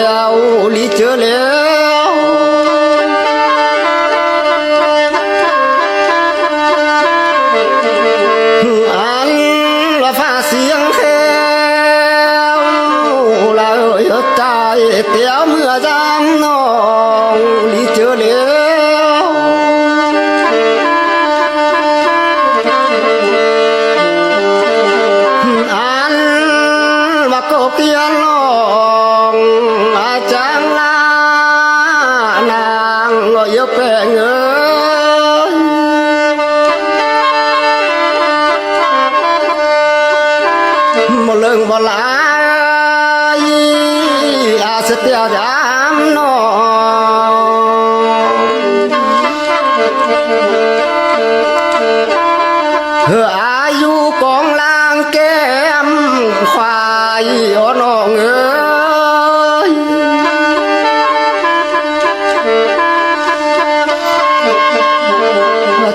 ยวลีเจอแล้วอันละฟ้าเสียงแถวละใจเตียวเมื่อจำน้องลีเจอแล้วอันว่าก็เตียนน้องอาจังลานางยกแปงเอ้ยบ่เลิงบ่ลายอาเสตียจำน้องอายุกองลางแก้มควายอ่อนน้องเอ้ย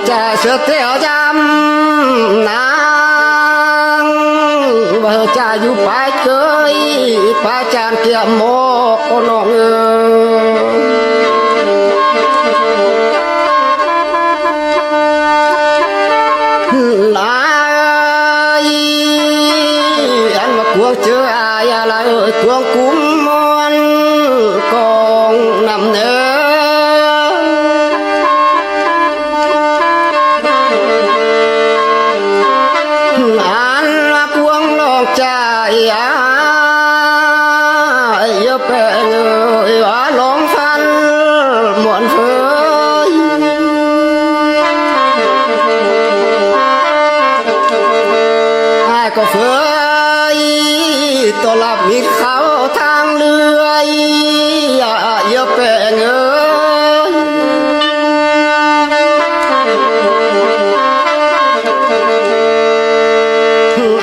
จะเสียเตียวจำนางว่าจะอยู่ไปเคยไปจานเกี่ยมโมกอ่อนน้องเอ้ยลายอันมากวงเจออายอะไรกวงกุ้มมวนกองนำเนื้ออันมากวงลอกใจอายแปงเอ้ยว่าลงฟันมวนเฟยก็เฟยตัวลับมีเขาทางเลื่อยเยอะแปงเอ้ย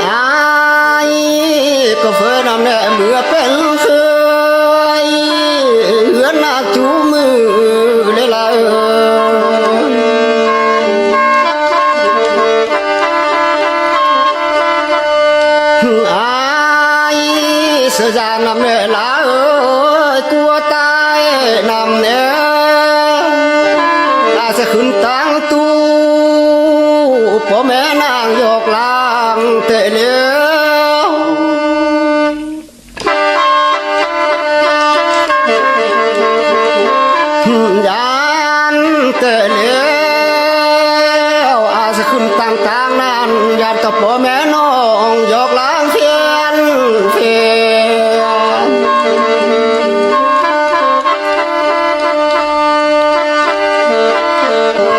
อายก็เฟยนำแน่เมื่อเป็นเคยเหือนหน้าจูมือเลยล่ะอายเสียจานำเนลาเอ้ยกลัวตายนำเนอาจะขึ้นตั้งตู้พ่อแม่นางยกลางเตะเลี้ยวยันเตะเลี้ยวอาจะขึ้นตั้งนั้นยันกับพ่อแม่น้องยกลางเฟียนเฟียน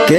เก